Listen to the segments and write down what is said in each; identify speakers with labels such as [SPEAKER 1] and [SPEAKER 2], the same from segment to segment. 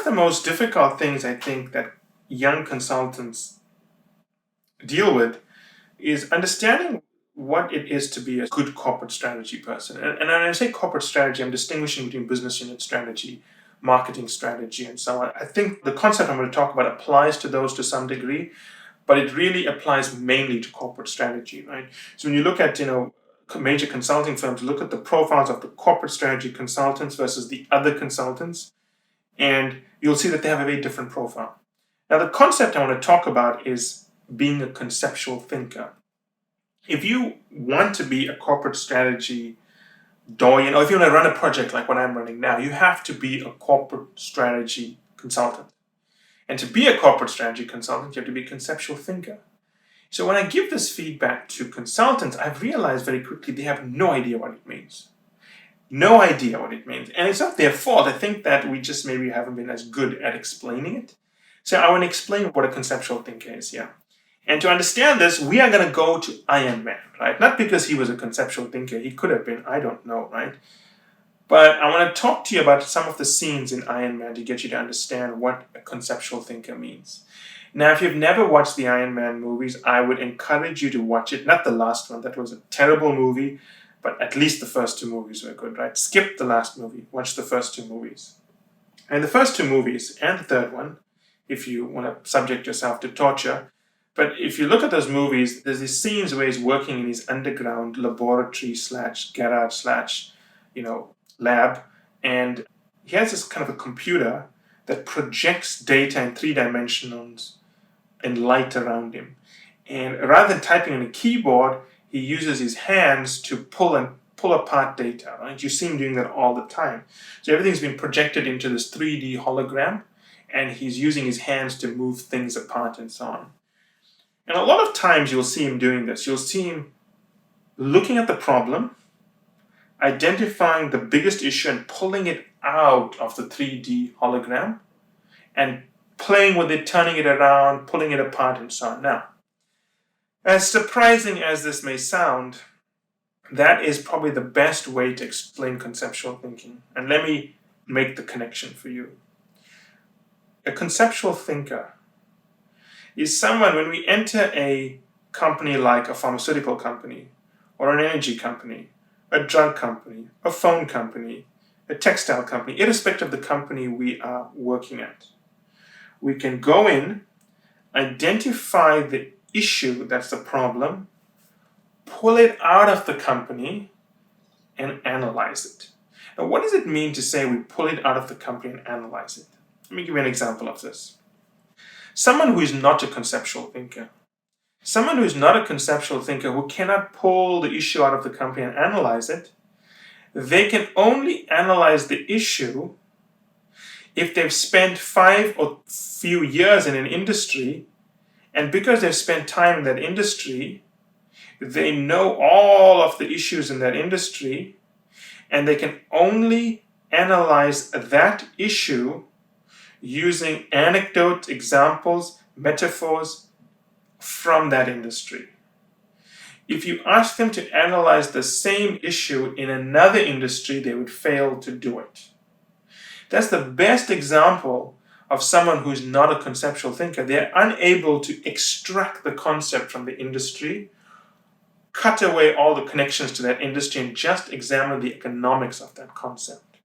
[SPEAKER 1] of the most difficult things I think that young consultants deal with is understanding what it is to be a good corporate strategy person. And when I say corporate strategy, I'm distinguishing between business unit strategy, marketing strategy, and so on. I think the concept I'm going to talk about applies to those to some degree, but it really applies mainly to corporate strategy, right? So when you look at, major consulting firms, look at the profiles of the corporate strategy consultants versus the other consultants, and you'll see that they have a very different profile. Now, the concept I want to talk about is being a conceptual thinker. If you want to be a corporate strategy doyen, or if you want to run a project like what I'm running now, you have to be a corporate strategy consultant. And to be a corporate strategy consultant, you have to be a conceptual thinker. So when I give this feedback to consultants, I've realized very quickly they have no idea what it means. No idea what it means. And it's not their fault. I think that we just maybe haven't been as good at explaining it. So I want to explain what a conceptual thinker is here. And to understand this, we are going to go to Iron Man, right? Not because he was a conceptual thinker. He could have been. I don't know, right? But I want to talk to you about some of the scenes in Iron Man to get you to understand what a conceptual thinker means. Now, if you've never watched the Iron Man movies, I would encourage you to watch it. Not the last one. That was a terrible movie. But at least the first two movies were good, right? Skip the last movie. Watch the first two movies. And the first two movies, and the third one, if you want to subject yourself to torture. But if you look at those movies, there's these scenes where he's working in his underground laboratory / garage / lab. And he has this kind of a computer that projects data in 3 dimensions and light around him. And rather than typing on a keyboard, he uses his hands to pull apart data, right? You see him doing that all the time. So everything's been projected into this 3D hologram, and he's using his hands to move things apart and so on. And a lot of times you'll see him doing this. You'll see him looking at the problem, identifying the biggest issue and pulling it out of the 3D hologram, and playing with it, turning it around, pulling it apart, and so on. Now, as surprising as this may sound, that is probably the best way to explain conceptual thinking. And let me make the connection for you. A conceptual thinker is someone, when we enter a company like a pharmaceutical company, or an energy company, a drug company, a phone company, a textile company, irrespective of the company we are working at, we can go in, identify the issue that's the problem, pull it out of the company, and analyze it. Now, what does it mean to say we pull it out of the company and analyze it? Let me give you an example of this. Someone who is not a conceptual thinker, who cannot pull the issue out of the company and analyze it, they can only analyze the issue if they've spent 5 or few years in an industry, and because they've spent time in that industry, they know all of the issues in that industry, and they can only analyze that issue using anecdotes, examples, metaphors from that industry. If you ask them to analyze the same issue in another industry, they would fail to do it. That's the best example of someone who's not a conceptual thinker. They're unable to extract the concept from the industry, cut away all the connections to that industry, and just examine the economics of that concept.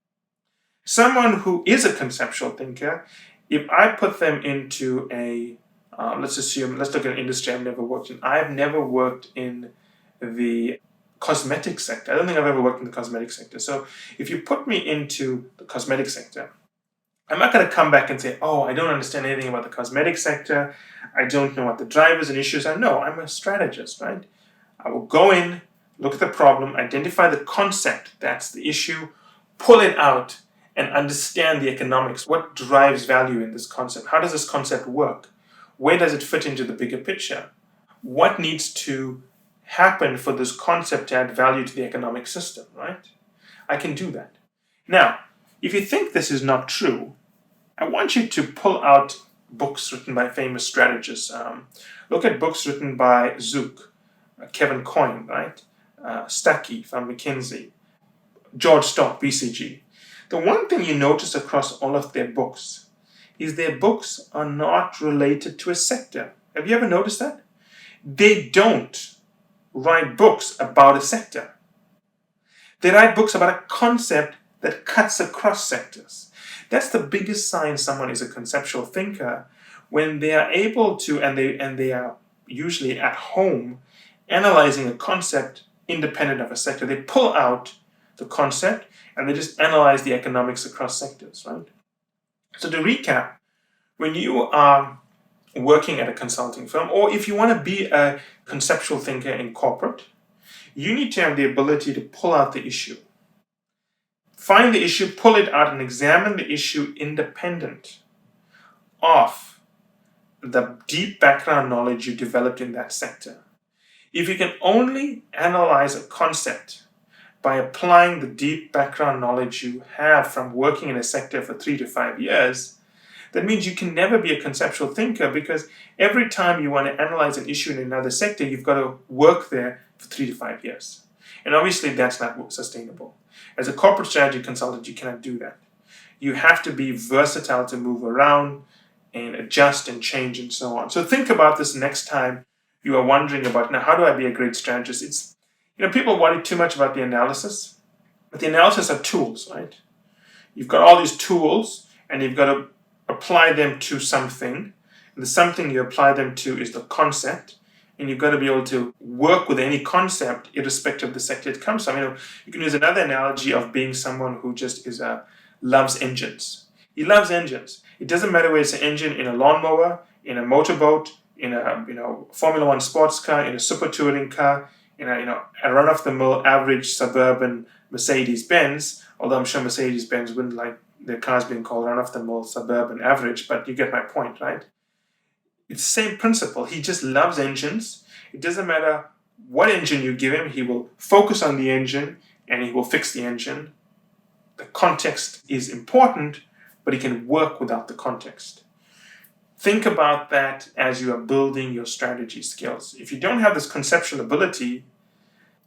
[SPEAKER 1] Someone who is a conceptual thinker, if I put them into let's look at an industry I've never worked in. I've never worked in the cosmetic sector. I don't think I've ever worked in the cosmetic sector. So if you put me into the cosmetic sector, I'm not going to come back and say, oh, I don't understand anything about the cosmetic sector. I don't know what the drivers and issues are. No, I'm a strategist, right? I will go in, look at the problem, identify the concept, that's the issue, pull it out, and understand the economics. What drives value in this concept? How does this concept work? Where does it fit into the bigger picture? What needs to happen for this concept to add value to the economic system, right? I can do that. Now, if you think this is not true, I want you to pull out books written by famous strategists. Look at books written by Zook, Kevin Coyne, right? Stuckey from McKinsey, George Stock, BCG. The one thing you notice across all of their books is their books are not related to a sector. Have you ever noticed that? They don't write books about a sector. They write books about a concept that cuts across sectors. That's the biggest sign someone is a conceptual thinker, when they are able to, and they are usually at home analyzing a concept independent of a sector. They pull out the concept and they just analyze the economics across sectors, right? So to recap, when you are working at a consulting firm, or if you want to be a conceptual thinker in corporate, you need to have the ability to pull out the issue. Find the issue, pull it out, and examine the issue independent of the deep background knowledge you developed in that sector. If you can only analyze a concept by applying the deep background knowledge you have from working in a sector for 3 to 5 years, that means you can never be a conceptual thinker, because every time you want to analyze an issue in another sector, you've got to work there for 3 to 5 years. And obviously that's not sustainable. As a corporate strategy consultant, you cannot do that. You have to be versatile to move around and adjust and change and so on. So think about this next time you are wondering about, now, how do I be a great strategist? It's, people worry too much about the analysis, but the analysis are tools, right? You've got all these tools and you've got to apply them to something. And the something you apply them to is the concept. And you've got to be able to work with any concept irrespective of the sector it comes from. You can use another analogy of being someone who just loves engines. He loves engines. It doesn't matter whether it's an engine in a lawnmower, in a motorboat, in a Formula One sports car, in a super touring car, in a run-of-the-mill average suburban Mercedes-Benz. Although I'm sure Mercedes-Benz wouldn't like their cars being called run-of-the-mill suburban average, but you get my point, right? It's the same principle. He just loves engines. It doesn't matter what engine you give him, he will focus on the engine and he will fix the engine. The context is important, but he can work without the context. Think about that as you are building your strategy skills. If you don't have this conceptual ability,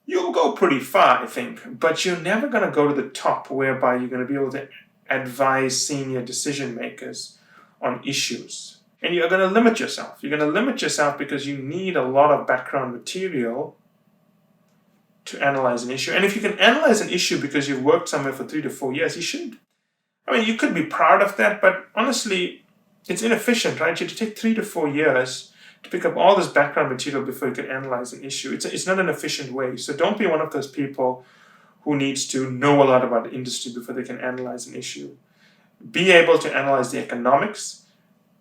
[SPEAKER 1] you'll go pretty far, I think, but you're never going to go to the top whereby you're going to be able to advise senior decision makers on issues. And you're going to limit yourself. You're going to limit yourself because you need a lot of background material to analyze an issue. And if you can analyze an issue because you've worked somewhere for 3 to 4 years, you should. You could be proud of that, but honestly, it's inefficient, right? You have to take 3 to 4 years to pick up all this background material before you can analyze an issue. It's not an efficient way. So don't be one of those people who needs to know a lot about the industry before they can analyze an issue. Be able to analyze the economics,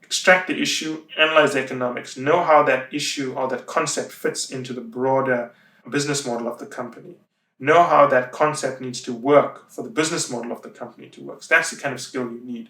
[SPEAKER 1] extract the issue, analyze the economics, know how that issue or that concept fits into the broader business model of the company. Know how that concept needs to work for the business model of the company to work. So that's the kind of skill you need.